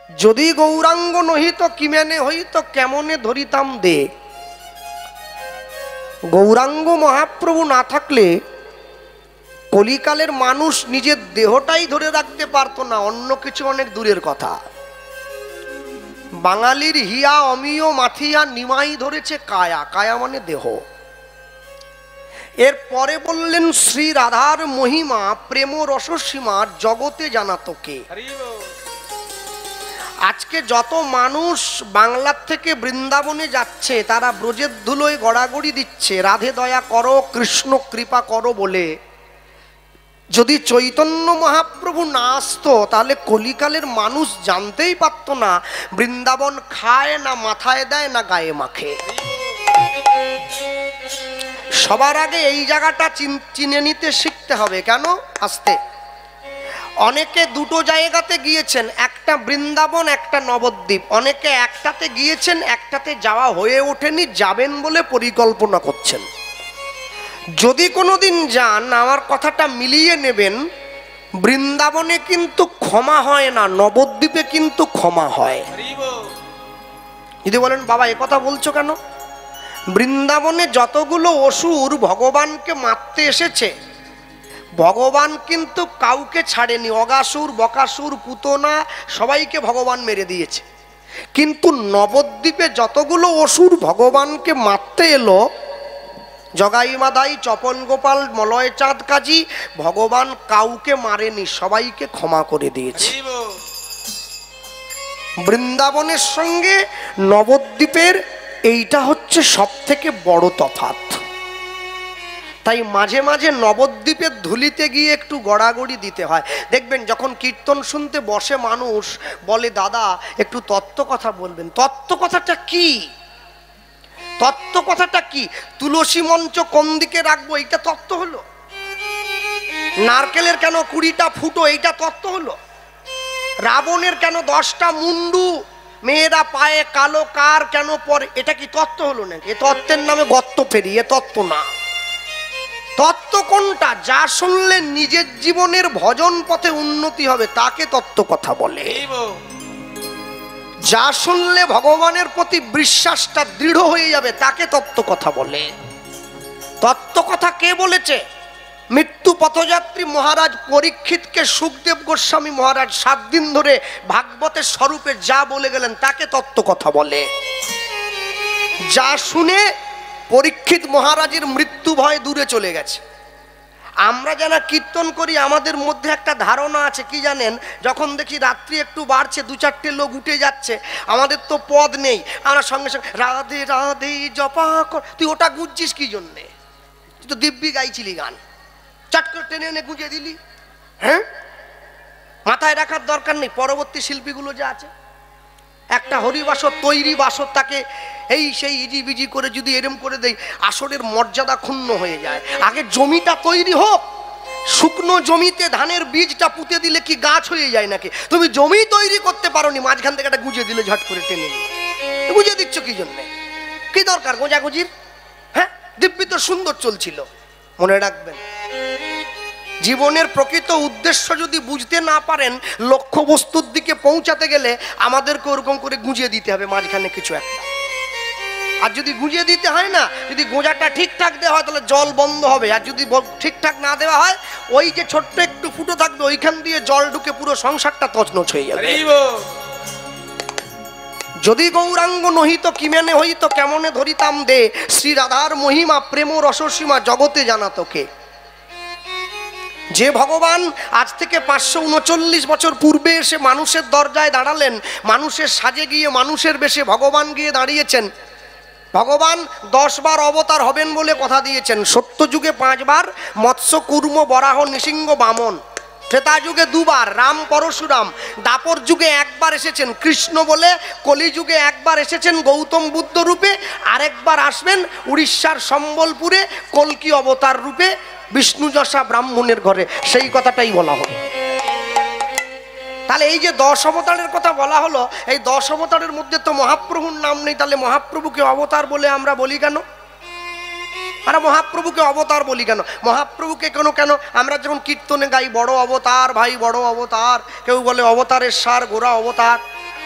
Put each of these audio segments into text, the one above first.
যদি গৌরাঙ্গ নহিত কিমেনে হইত কেমনে ধরিতাম দে। গৌরাঙ্গ মহাপ্রভু না থাকলে কলিকালের মানুষ নিজের দেহটাই ধরে রাখতে পারতো না, অন্য কিছু অনেক দূরের কথা। বাঙালির হিয়া অমিয় মাথিয়া নিমাই ধরেছে কায়া, কায়া মানে দেহ। এর পরে বললেন শ্রী রাধার মহিমা প্রেম রসসীমা জগতে জানা তোকে। আজকে যত মানুষ বাংলার থেকে বৃন্দাবনে যাচ্ছে তারা ব্রজের ধুলোয় গড়াগড়ি দিচ্ছে রাধে দয়া করো কৃষ্ণ কৃপা করো বলে। যদি চৈতন্য মহাপ্রভু না আসতো তাহলে কলিকালের মানুষ জানতেই পারত না বৃন্দাবন খায় না মাথায় দেয় না গায়ে মাখে। সবার আগে এই জায়গাটা চিনে নিতে শিখতে হবে। কেন? আসতে অনেকে দুটো জায়গাতে গিয়েছেন, একটা বৃন্দাবন একটা নবদ্বীপ। অনেকে একটাতে গিয়েছেন, একটাতে যাওয়া হয়ে ওঠেনি, যাবেন বলে পরিকল্পনা করছেন। যদি কোনোদিন যান আমার কথাটা মিলিয়ে নেবেন, বৃন্দাবনে কিন্তু ক্ষমা হয় না, নবদ্বীপে কিন্তু ক্ষমা হয়। যদি বলেন বাবা এ কথা বলছো কেন? বৃন্দাবনে যতগুলো অসুর ভগবানকে মারতে এসেছে ভগবান কিন্তু কাউকে ছাড়েনি। অগাসুর বকাসুর পুতনা সবাইকে ভগবান মেরে দিয়েছে। কিন্তু নবদ্বীপে যতগুলো অসুর ভগবানকে মারতে এলো, জগাই মাদাই চপন গোপাল মলয় চাঁদ কাজী, ভগবান কাউকে মারেনি, সবাইকে ক্ষমা করে দিয়েছে। বৃন্দাবনের সঙ্গে নবদ্বীপের এইটা হচ্ছে সব থেকে বড় তফাৎ। তাই মাঝে মাঝে নবদ্বীপের ধুলিতে গিয়ে একটু গড়াগড়ি দিতে হয়। দেখবেন যখন কীর্তন শুনতে বসে মানুষ বলে দাদা একটু তত্ত্ব কথা বলবেন। তত্ত্ব কথাটা কি? তত্ত্ব কথাটা কি? তুলসী মঞ্চ কোন দিকে রাখবো এইটা তত্ত্ব হলো? নারকেলের কেন 20টা ফুটো এইটা তত্ত্ব হলো? রাবণের কেন 10টা মুন্ডু, মেয়েরা পায়ে কালো কার কেন পরে, এটা কি তত্ত্ব হলো নাকি? এ তত্ত্বের নামে গর্ত ফেরি, এ তত্ত্ব না। তত্ত্ব কোনটা? যা শুনলে নিজের জীবনের ভজন পথে উন্নতি হবে তাকে তত্ত্ব কথা বলে। যা শুনলে ভগবানের প্রতি বিশ্বাসটা দৃঢ় হয়ে যাবে তাকে তত্ত্ব কথা বলে। তত্ত্ব কথা কে বলেছে? মৃত্যু পথযাত্রী মহারাজ পরীক্ষিতকে সুখদেব গোস্বামী মহারাজ 7 দিন ধরে ভাগবতের স্বরূপে যা বলে গেলেন তাকে তত্ত্ব কথা বলে। যা শুনে পরীক্ষিত মহারাজের মৃত্যু ভয় দূরে চলে গেছে। আমরা যারা কীর্তন করি আমাদের মধ্যে একটা ধারণা আছে কি জানেন, যখন দেখি রাত্রি একটু বাড়ছে 2-4টে লোক উঠে যাচ্ছে, আমাদের তো পদ নেই, আমরা সঙ্গে সঙ্গে রাধে রাধে জপা কর। তুই ওটা গুঁজছিস কি জন্যে? তুই তো দিব্যি গাইছিলি গান, চট করে টেনে এনে গুঁজে দিলি। হ্যাঁ, মাথায় রাখার দরকার নেই। পরবর্তী শিল্পীগুলো যা আছে একটা হরিবাসর তৈরি বাসর তাকে এই সেই ইজিবিজি করে যদি এরম করে দেয় আসরের মর্যাদা ক্ষুণ্ণ হয়ে যায়। আগে জমিটা তৈরি হোক। শুকনো জমিতে ধানের বীজটা পুঁতে দিলে কি গাছ হয়ে যায় নাকি? তুমি জমি তৈরি করতে পারোনি, মাঝখান থেকে একটা গুঁজে দিলে ঝট করে টেনে নিয়ে গুঁজে দিচ্ছ কি জন্যে? কি দরকার গোঁজাগুজির? হ্যাঁ, দিব্যি তো সুন্দর চলছিল। মনে রাখবেন, জীবনের প্রকৃত উদ্দেশ্য যদি বুঝতে না পারেন, লক্ষ্য বস্তুর দিকে পৌঁছাতে গেলে আমাদেরকে ওরকম করে গুঁজে দিতে হবে মাঝখানে কিছু একটা। আর যদি গুঁজে দিতে হয় না, যদি গোঁজাটা ঠিকঠাক দেওয়া হয় তাহলে জল বন্ধ হবে। আর যদি ঠিকঠাক না দেওয়া হয়, ওই যে ছোট্ট একটু ফুটো থাকবে ওইখান দিয়ে জল ঢুকে পুরো সংসারটা তছনছ হয়ে যাবে। যদি গৌরাঙ্গ নহিত কিমেনে হইত কেমনে ধরিতাম দে। শ্রী রাধার মহিমা প্রেম রসসীমা জগতে জানা তোকে। যে ভগবান আজ থেকে 539 বছর পূর্বে এসে মানুষের দরজায় দাঁড়ালেন, মানুষের সাজে গিয়ে মানুষের বেশে ভগবান গিয়ে দাঁড়িয়েছেন। ভগবান 10 বার অবতার হবেন বলে কথা দিয়েছেন। সত্য যুগে 5 বার, মৎস্য কুর্ম বরাহ নৃসিংহ বামন। ত্রেতা যুগে 2 বার, রাম পরশুরাম। দাপর যুগে 1 বার এসেছেন কৃষ্ণ বলে। কলিযুগে 1 বার এসেছেন গৌতম বুদ্ধ রূপে, আরেকবার আসবেন উড়িষ্যার সম্বলপুরে কল্কি অবতার রূপে বিষ্ণু যশা ব্রাহ্মণের ঘরে। সেই কথাটাই বলা হলো। তাহলে এই যে 10 অবতারের কথা বলা হলো, এই 10 অবতারের মধ্যে তো মহাপ্রভুর নাম নেই। তাহলে মহাপ্রভুকে অবতার বলে আমরা বলি কেন? আমরা মহাপ্রভুকে অবতার বলি কেন? মহাপ্রভুকে কেন কেন আমরা যখন কীর্তনে গাই বড় অবতার ভাই বড় অবতার, কেউ বলে অবতারের সার গোরা অবতার,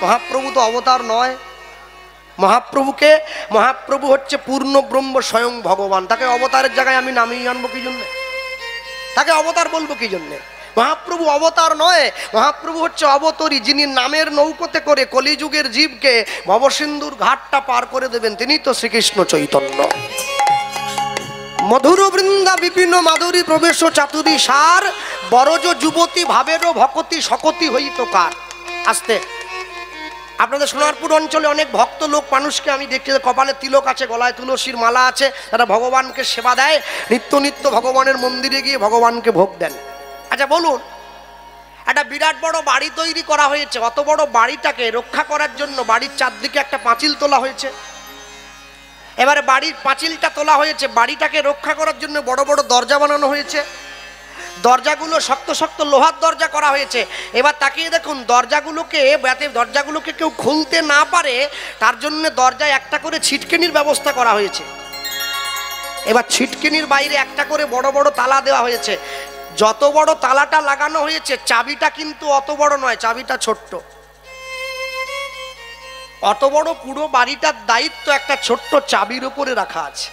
মহাপ্রভু তো অবতার নয়। মহাপ্রভু হচ্ছে পূর্ণ ব্রহ্ম, স্বয়ং ভগবান। তাকে অবতারের জায়গায় আমি নামিয়ে আনবো কি জন্যে? তাকে অবতার বলবো কি জন্যে? মহাপ্রভু অবতার নয়, মহাপ্রভু হচ্ছে অবতরী, যিনি নামের নৌকোতে করে কলিযুগের জীবকে ভবসিন্ধুর ঘাটটা পার করে দেবেন। তিনি তো শ্রীকৃষ্ণ চৈতন্য। মধুর বৃন্দা বিপিন মাধুরী প্রবেশ চাতুরী সার, বরজ যুবতী ভাবেরও ভকতি শকতি হইত কার। আস্তে, আপনাদের সোনারপুর অঞ্চলে অনেক ভক্ত লোক মানুষকে আমি দেখছি, কপালে তিলক আছে, গলায় তুলসীর মালা আছে, তারা ভগবানকে সেবা দেয়, নিত্য নিত্য ভগবানের মন্দিরে গিয়ে ভগবানকে ভোগ দেন। আচ্ছা বলুন, একটা বিরাট বড় বাড়ি তৈরি করা হয়েছে, অত বড় বাড়িটাকে রক্ষা করার জন্য বাড়ির চারদিকে একটা পাঁচিল তোলা হয়েছে। এবারে বাড়ির পাঁচিলটা তোলা হয়েছে, বাড়িটাকে রক্ষা করার জন্য বড় বড় দরজা বানানো হয়েছে, দরজাগুলো শক্ত শক্ত লোহার দরজা করা হয়েছে। এবার তাকিয়ে দেখুন, দরজাগুলোকে যাতে দরজাগুলোকে কেউ খুলতে না পারে তার জন্য দরজায় একটা করে ছিটকেনির ব্যবস্থা করা হয়েছে। এবার ছিটকেনির বাইরে একটা করে বড় বড় তালা দেওয়া হয়েছে। যত বড় তালাটা লাগানো হয়েছে, চাবিটা কিন্তু অত বড় নয়, চাবিটা ছোট্ট। অত বড় পুরো বাড়িটার দায়িত্ব একটা ছোট্ট চাবির উপরে রাখা আছে।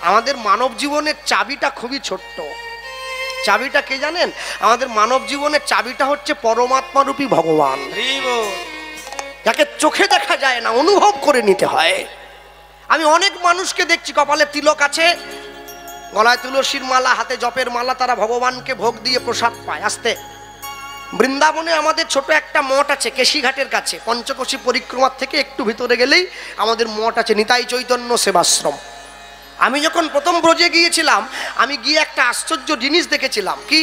আমাদের মানব জীবনের চাবিটা খুবই ছোট্ট। চাবিটা কে জানেন? আমাদের মানব জীবনের চাবিটা হচ্ছে পরমাত্মা রূপী ভগবান, যাকে চোখে দেখা যায় না, অনুভব করে নিতে হয়। আমি অনেক মানুষকে দেখছি কপালে তিলক আছে, গলায় তুলসীর মালা, হাতে জপের মালা, তারা ভগবানকে ভোগ দিয়ে প্রসাদ পায়। আসতে, বৃন্দাবনে আমাদের ছোট একটা মঠ আছে কেশিঘাটের কাছে, পঞ্চকোশী পরিক্রমার থেকে একটু ভিতরে গেলেই আমাদের মঠ আছে, নিতাই চৈতন্য সেবাশ্রম। আমি যখন প্রথম ব্রজে গিয়েছিলাম, আমি গিয়ে একটা আশ্চর্য জিনিস দেখেছিলাম। কি?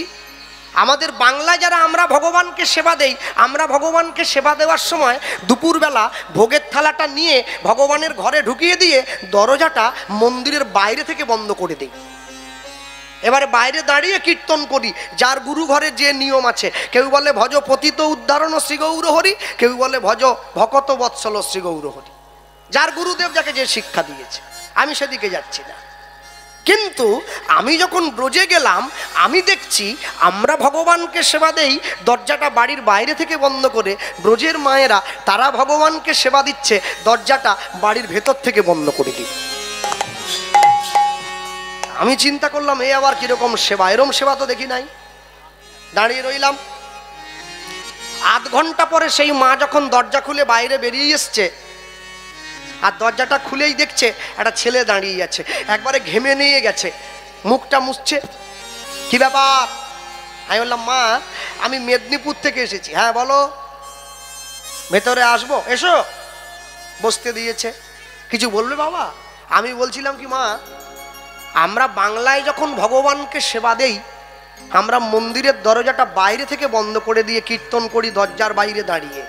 আমাদের বাংলায় যারা আমরা ভগবানকে সেবা দেই, আমরা ভগবানকে সেবা দেওয়ার সময় দুপুরবেলা ভোগের থালাটা নিয়ে ভগবানের ঘরে ঢুকিয়ে দিয়ে দরজাটা মন্দিরের বাইরে থেকে বন্ধ করে দিই। এবারে বাইরে দাঁড়িয়ে কীর্তন করি, যার গুরু ঘরে যে নিয়ম আছে। কেউ বলে ভজ পতিত উদ্ধারণ শ্রী গৌর হরি, কেউ বলে ভজ ভকত বৎসল শ্রী গৌর হরি, যার গুরুদেব যাকে যে শিক্ষা দিয়েছে। আমি সেদিকে যাচ্ছি না, কিন্তু আমি যখন ব্রজে গেলাম আমি দেখছি আমরা ভগবানকে সেবা দেই, দরজাটা বাড়ির বাইরে থেকে বন্ধ করে ব্রজের মায়েরা তারা ভগবানকে সেবা দিচ্ছে, দরজাটা বাড়ির ভেতর থেকে বন্ধ করে দিই। আমি চিন্তা করলাম, এ আবার কিরকম সেবা? এরম সেবা তো দেখি নাই। দাঁড়িয়ে রইলাম। আধ ঘন্টা পরে সেই মা যখন দরজা খুলে বাইরে বেরিয়ে এসছে, আর দরজাটা খুলেই দেখছে একটা ছেলে দাঁড়িয়ে আছে, একবারে ঘেমে নিয়ে গেছে, মুখটা মুছছে। কি ব্যাপার? আমি বললাম, মা আমি মেদিনীপুর থেকে এসেছি। হ্যাঁ বলো, ভেতরে আসবো? এসো। বসতে দিয়েছে। কিছু বলবে বাবা? আমি বলছিলাম কি, মা আমরা বাংলায় যখন ভগবানকে সেবা দেই, আমরা মন্দিরের দরজাটা বাইরে থেকে বন্ধ করে দিয়ে কীর্তন করি দরজার বাইরে দাঁড়িয়ে,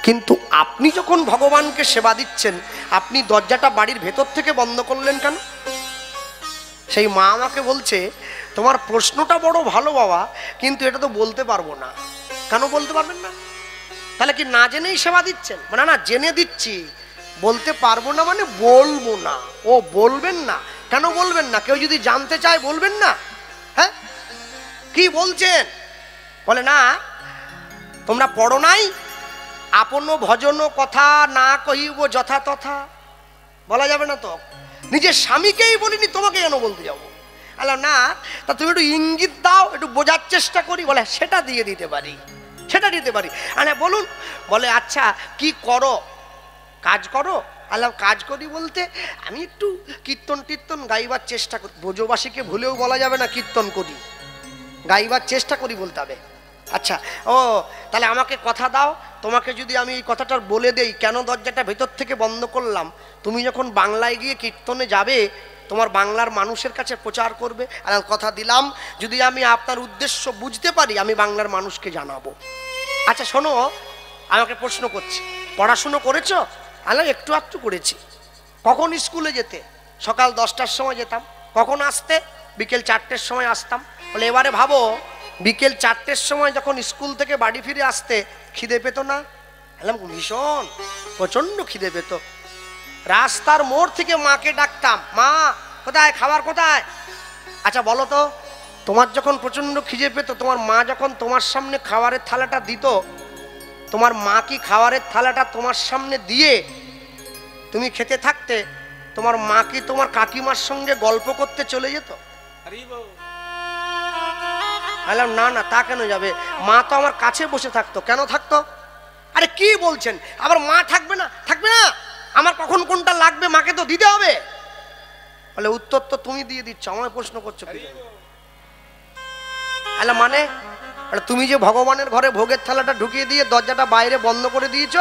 কিন্তু আপনি যখন ভগবানকে সেবা দিচ্ছেন আপনি দরজাটা বাড়ির ভেতর থেকে বন্ধ করলেন কেন? সেই মা আমাকে বলছে, তোমার প্রশ্নটা বড় ভালো বাবা, কিন্তু এটা তো বলতে পারবো না। কেন বলতে পারবেন না? তাহলে কি না জেনেই সেবা দিচ্ছেন? না না, জেনে দিচ্ছি। বলতে পারবো না মানে বলবো না। ও বলবেন না? কেন বলবেন না? কেউ যদি জানতে চায় বলবেন না? হ্যাঁ, কি বলছেন? বলে না, তোমরা পড়ো নাই, আপন ভজন কথা না কহিব যথা তথা। বলা যাবে না তো? নিজের স্বামীকেই বলিনি, তোমাকে কেন বলতে যাবো? আলো না, তা তুমি একটু ইঙ্গিত দাও, একটু বোঝার চেষ্টা করি। বলে সেটা দিয়ে দিতে পারি, সেটা দিতে পারি। আরে বলুন। বলে আচ্ছা কি করো? কাজ করো? আল্লাহ কাজ করি বলতে আমি একটু কীর্তন টীর্তন গাইবার চেষ্টা করি। ব্রজবাসীকে ভুলেও বলা যাবে না কীর্তন করি, গাইবার চেষ্টা করি বলতে হবে। আচ্ছা, ও তাহলে আমাকে কথা দাও, তোমাকে যদি আমি এই কথাটা বলে দেই কেন দরজাটা ভেতর থেকে বন্ধ করলাম, তুমি যখন বাংলায় গিয়ে কীর্তনে যাবে তোমার বাংলার মানুষের কাছে প্রচার করবে। আর কথা দিলাম, যদি আমি আপনার উদ্দেশ্য বুঝতে পারি আমি বাংলার মানুষকে জানাবো। আচ্ছা শোনো, আমাকে প্রশ্ন করছি, পড়াশুনো করেছো? আল্লাহ একটু একটু করেছি। কখন স্কুলে যেতে? সকাল 10টার সময় যেতাম। কখন আসতে? বিকেল 4টের সময় আসতাম। বলে এবারে ভাবো, বিকেল 4টের সময় যখন স্কুল থেকে বাড়ি ফিরে আসতে খিদে পেত না? বললাম ভীষণ, প্রচন্ড খিদে পেত। রাস্তার মোড় থেকে মাকে ডাকতাম, মা কোথায়, খাবার কোথায়? আচ্ছা বলো তো, তোমার যখন প্রচন্ড খিদে পেত, তোমার মা যখন তোমার সামনে খাবারের থালাটা দিত, তোমার মা কি খাবারের থালাটা তোমার সামনে দিয়ে তুমি খেতে থাকতে তোমার মা কি তোমার কাকিমার সঙ্গে গল্প করতে চলে যেত? বললাম না না, তা কেন যাবে? মা তো আমার কাছে বসে থাকতো। কেন থাকতো? আরে কি বলছেন, আবার মা থাকবে না? থাকবে না, আমার কখন কোনটা লাগবে মাকে তো দিতে হবে। বলে উত্তর তো তুমি দিয়ে দিচ্ছ, আমায় প্রশ্ন করছো কি? মানে তুমি যে ভগবানের ঘরে ভোগের থালাটা ঢুকিয়ে দিয়ে দরজাটা বাইরে বন্ধ করে দিয়েছ,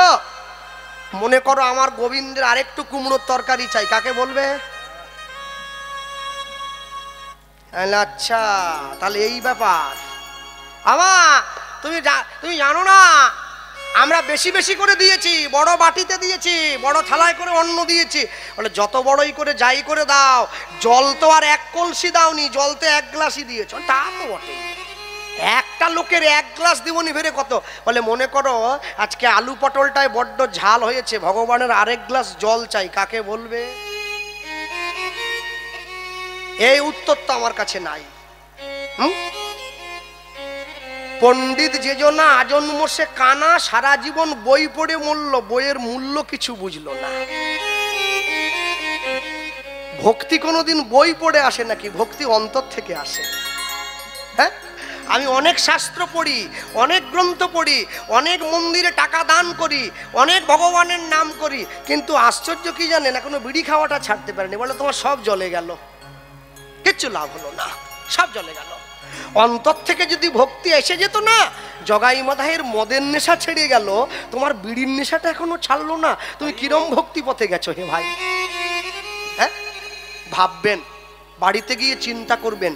মনে করো আমার গোবিন্দের আরেকটু কুমড়োর তরকারি চাই, কাকে বলবে? আচ্ছা, তাহলে এই ব্যাপার। তুমি জানো না, আমরা বেশি বেশি করে দিয়েছি, বড় বাটিতে দিয়েছি, বড় থালায় করে অন্ন দিয়েছি। বলে যত বড়ই করে যাই করে দাও, জল তো আর এক কলসি দাওনি, জল তো এক গ্লাসই দিয়েছ। তা তো বটে, একটা লোকের এক গ্লাস দিবনি ভেরে কত। বলে মনে করো আজকে আলু পটলটায় বড্ড ঝাল হয়েছে, ভগবানের আরেক গ্লাস জল চাই, কাকে বলবে? এই উত্তর তো আমার কাছে নাই। পণ্ডিত যেজনা আজন্ম সে কানা, সারা জীবন বই পড়ে মূল্য, বইয়ের মূল্য কিছু বুঝলো না। ভক্তি কোনোদিন বই পড়ে আসে নাকি? ভক্তি অন্তর থেকে আসে। হ্যাঁ, আমি অনেক শাস্ত্র পড়ি, অনেক গ্রন্থ পড়ি, অনেক মন্দিরে টাকা দান করি, অনেক ভগবানের নাম করি, কিন্তু আশ্চর্য কি জানেন, এখনো বিড়ি খাওয়াটা ছাড়তে পারেনি। বলে তোমার সব জ্বলে গেল, কিচ্ছু লাভ হলো না, সব জ্বলে গেল। অন্তর থেকে যদি ভক্তি এসে যেত না, জগাই মাধাইয়ের মদের নেশা ছেড়ে গেল, তোমার বিড়ির নেশাটা এখনো ছাড়লো না, তুমি কিরম ভক্তি পথে গেছো হে ভাই? হ্যাঁ, ভাববেন, বাড়িতে গিয়ে চিন্তা করবেন,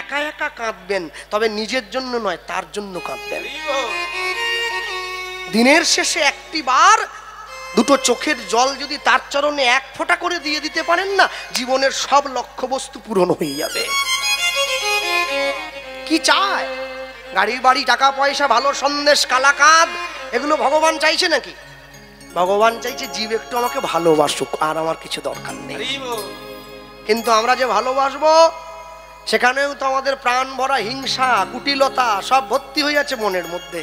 একা একা কাঁদবেন, তবে নিজের জন্য নয়, তার জন্য কাঁদবেন। দিনের শেষে একটি বার দুটো চোখের জল যদি তার চরণে এক ফোঁটা করে দিয়ে দিতে পারেন না, জীবনের সব লক্ষ্যবস্তু পূরণ হয়ে যাবে। কি চায়? গাড়ি বাড়ি, টাকা পয়সা, ভালো সন্দেশ, কালাকাঁদ, এগুলো ভগবান চাইছে নাকি? ভগবান চাইছে জীব একটু আমাকে ভালোবাসুক, আর আমার কিছু দরকার নেই। কিন্তু আমরা যে ভালোবাসবো, সেখানেও তো আমাদের প্রাণ ভরা হিংসা, কুটিলতা সব ভর্তি হয়ে আছে মনের মধ্যে।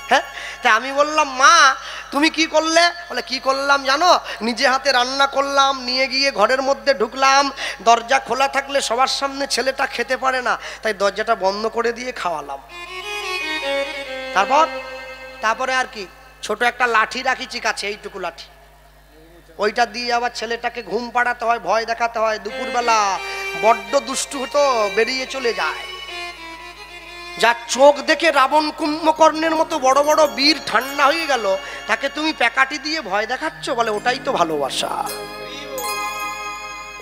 হ্যাঁ, তা আমি বললাম মা তুমি কি করলে? বলে কি করলাম জানো? নিজে হাতে রান্না করলাম, নিয়ে গিয়ে ঘরের মধ্যে ঢুকলাম, দরজা খোলা থাকলে সবার সামনে ছেলেটা খেতে পারে না, তাই দরজাটা বন্ধ করে দিয়ে খাওয়ালাম। তারপরে আর কি, ছোট একটা লাঠি রাখিছি কাছে, এইটুকু লাঠি, ওইটা দিয়ে আবার ছেলেটাকে ঘুম পাড়াতে হয়, ভয় দেখাতে হয়। দুপুরবেলা বড্ড দুষ্টু হতো, বেরিয়ে চলে যায়। যার চোখ দেখে রাবণ কুম্ভকর্ণের মতো বড় বড় বীর ঠান্ডা হয়ে গেল, তাকে তুমি প্যাকাটি দিয়ে ভয় দেখাচ্ছ? বলে ওটাই তো ভালোবাসা,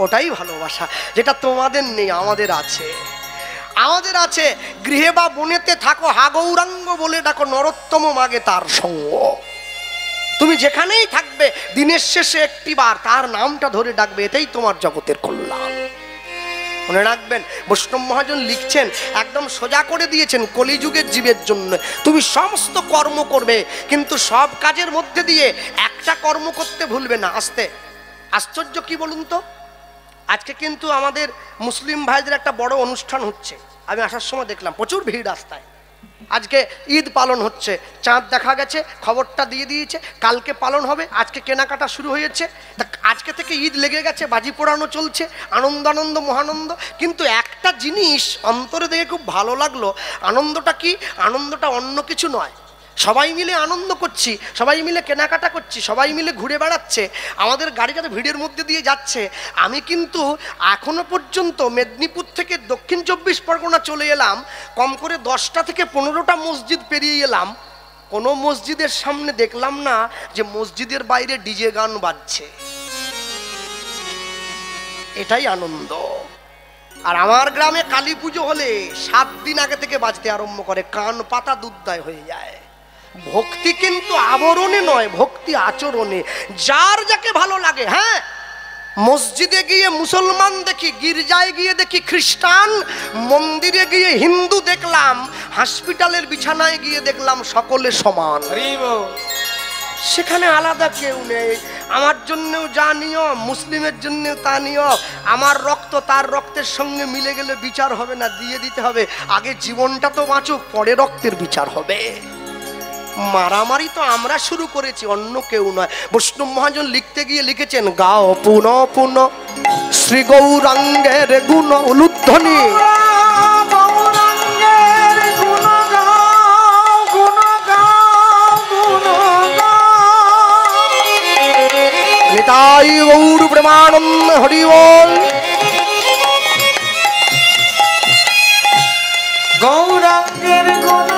ওটাই ভালোবাসা, যেটা তোমাদের নেই, আমাদের আছে। আমাদের আছে। গৃহে বা বনেতে থাকো, হা গৌরাঙ্গ বলে ডাকো, নরোত্তম মাগে তার সঙ্গ। তুমি যেখানেই থাকবে, দিনের শেষে একটি বার তার নামটা ধরে ডাকবে, এটাই তোমার জগতের কল্যাণ। মনে রাখবেন, বৈষ্ণব মহাজন লিখছেন, একদম সোজা করে দিয়েছেন কলিযুগের জীবের জন্য। তুমি সমস্ত কর্ম করবে, কিন্তু সব কাজের মধ্যে দিয়ে একটা কর্ম করতে ভুলবে না। আশ্চর্য কি বলুন তো, আজকে কিন্তু আমাদের মুসলিম ভাইদের একটা বড় অনুষ্ঠান হচ্ছে। আমি আসার সময় দেখলাম প্রচুর ভিড় রাস্তায়। আজকে ঈদ পালন হচ্ছে, চাঁদ দেখা গেছে, খবরটা দিয়ে দিয়েছে, কালকে পালন হবে, আজকে কেনাকাটা শুরু হয়েছে। আজকে থেকে ঈদ লেগে গেছে, বাজি পোড়ানো চলছে, আনন্দ মহানন্দ। কিন্তু একটা জিনিস অন্তরে দেখে খুব ভালো লাগলো। আনন্দটা কি? আনন্দটা অন্য কিছু নয়, সবাই মিলে আনন্দ করছি, সবাই মিলে কেনাকাটা করছি, সবাই মিলে ঘুরে বেড়াচ্ছে, আমাদের গাড়িটা ভিড়ের মধ্যে দিয়ে যাচ্ছে। আমি কিন্তু এখনো পর্যন্ত মেদিনীপুর থেকে দক্ষিণ 24 পরগনা চলে এলাম, কম করে 10টা থেকে 15টা মসজিদ পেরিয়ে এলাম, কোনো মসজিদের সামনে দেখলাম না যে মসজিদের বাইরে ডিজে গান বাজছে। এটাই আনন্দ। আর আমার গ্রামে কালী পুজো হলে 7 দিন আগে থেকে বাজতে আরম্ভ করে, কান পাতা দুধদায় হয়ে যায়। ভক্তি কিন্তু আবরণে নয়, ভক্তি আচরণে। যার যাকে ভালো লাগে। হ্যাঁ, মসজিদে গিয়ে মুসলমান দেখি, গির্জায় গিয়ে দেখি খ্রিস্টান, মন্দিরে গিয়ে হিন্দু দেখলাম, হসপিটালের বিছানায় গিয়ে দেখলাম সকলে সমান। সেখানে আলাদা কেউ নেই। আমার জন্যও যা নিয়ম, মুসলিমের জন্যও তা নিয়ম। আমার রক্ত তার রক্তের সঙ্গে মিলে গেলে বিচার হবে না, দিয়ে দিতে হবে। আগে জীবনটা তো বাঁচুক, পরে রক্তের বিচার হবে। মারামারি তো আমরা শুরু করেছি, অন্য কেউ নয়। বৈষ্ণব মহাজন লিখতে গিয়ে লিখেছেন, গাও পুন পুন শ্রী গৌরাঙ্গের গুণ উলুধ্বনি। নিতাই গৌর প্রেমানন্দ হরি বল। গৌরাঙ্গের গুণ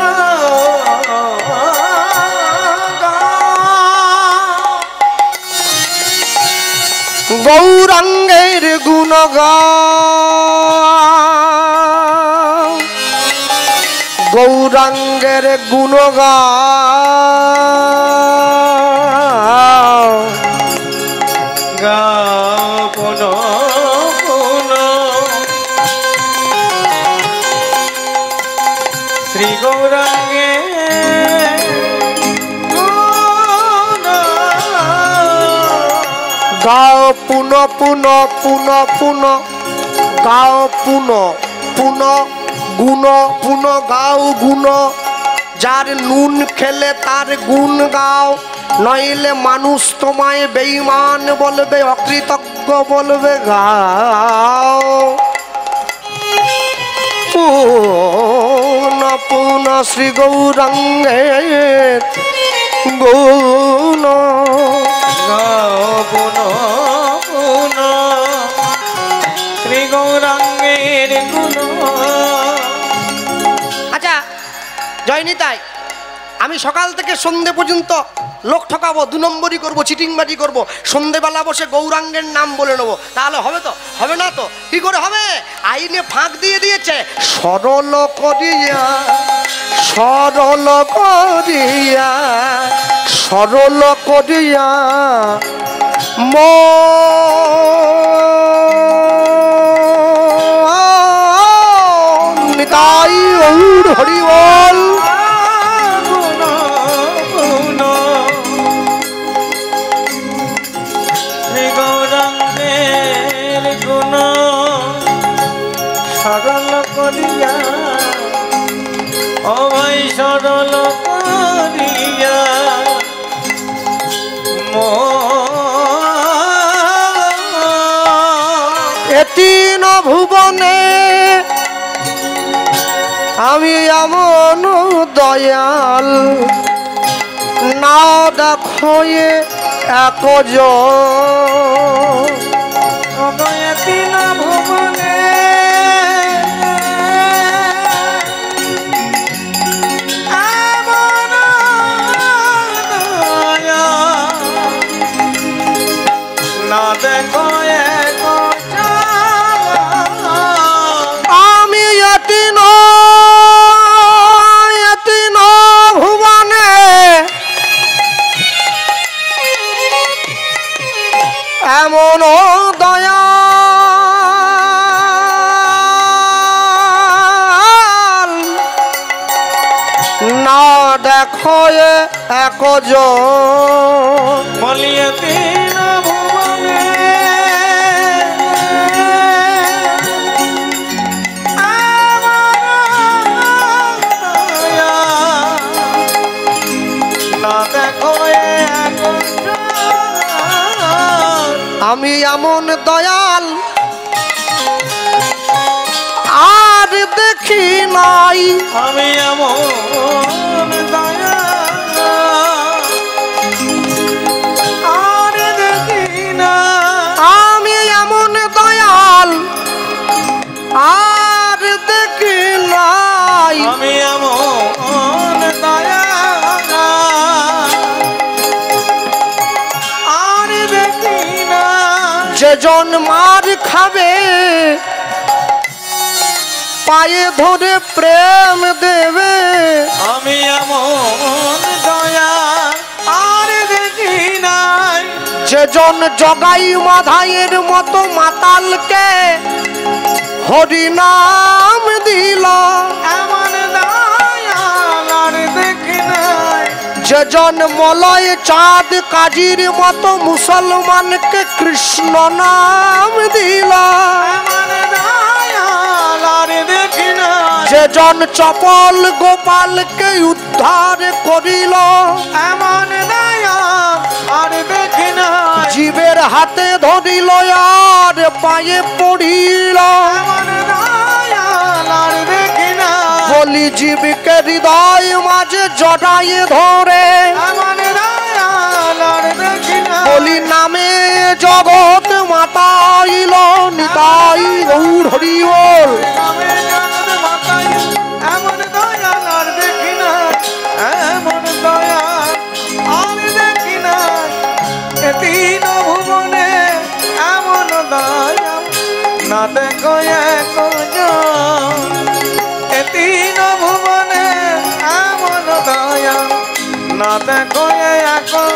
গৌরাঙ্গের গুণ গাও, গৌরাঙ্গের গুণ গাও, গাও পুন পুন শ্রী গৌরাঙ্গে গাও পুন পুন পুন পুন গাও পুন পুন গুণ পুন গাও গুণ। যার নুন খেলে তার গুণ গাও, নইলে মানুষ তোমায় বেঈমান বলবে, অকৃতজ্ঞ বলবে। গাও পুন পুন শ্রী গৌরাঙ্গের গুণ। গাও পুন পুন শ্রী গৌরাঙ্গের গুণ। আচ্ছা জয়নিতাই, আমি সকাল থেকে সন্ধে পর্যন্ত লোক ঠকাবো, 2 নম্বরই করবো, চিটিংবাজি করবো, সন্ধেবেলা বসে গৌরাঙ্গের নাম বলে নেবো, তাহলে হবে তো? হবে না তো। কি করে হবে? আইনে ফাঁক দিয়ে দিয়েছে, সরল করিয়া সরল করিয়া সরল করিয়া নিতাই গৌর হরি বল। শ্রী গৌরাঙ্গের গুণ সরল করিয়া, ও ভাই সরল করিয়া তিন ভুবনে আমি এমন দয়াল না দেখো এক তিন ভুবনে না দেখো আমি তিন ভুবনে এমন দয়াল না দেখো এক বলিয়ে তিন ভুবনে না দেখো আমি এমন দয়াল আর দেখি নাই। আমি এমন দয়াল আর দেখি না। আমি এমন দয়াল আর দেখি নাই। আমি এমন দয়াল আর দেখি না। যেজন মার খাবে পায়ে ধরে প্রেম দেবে, আমি এমন দয়াল আর দেখি নাই। যেজন জগাই মাধাইয়ের মতো মাতালকে হরিনাম দিল, এমন দয়াল আর দেখি নাই। যেজন মলয় চাঁদ কাজীর মতো মুসলমানকে কৃষ্ণ নাম দিল, এমন দয়াল আর দেখি নাই। সেজন চপল গোপালকে উদ্ধার করিল, এমন দয়া আর দেখি নাই। জীবের হাতে ধরিল আর পায়ে পড়িল, এমন দয়া আর দেখি নাই। বলি জীবকে হৃদয় মাঝে জড়াইয়ে ধরে, এমন দয়া আর দেখি নাই। বলি নামে জগৎ মাতাইল, নিতাই গৌর হরি বল। নামে জগৎ মাতাই, এমন দয়া আর দেখি নাই। এমন দয়া আর দেখি নাই। এ তিন ভুবনে এমন দয়া না দেখো একজন। এ তিন ভুবনে এমন দয়া না দেখো এখন।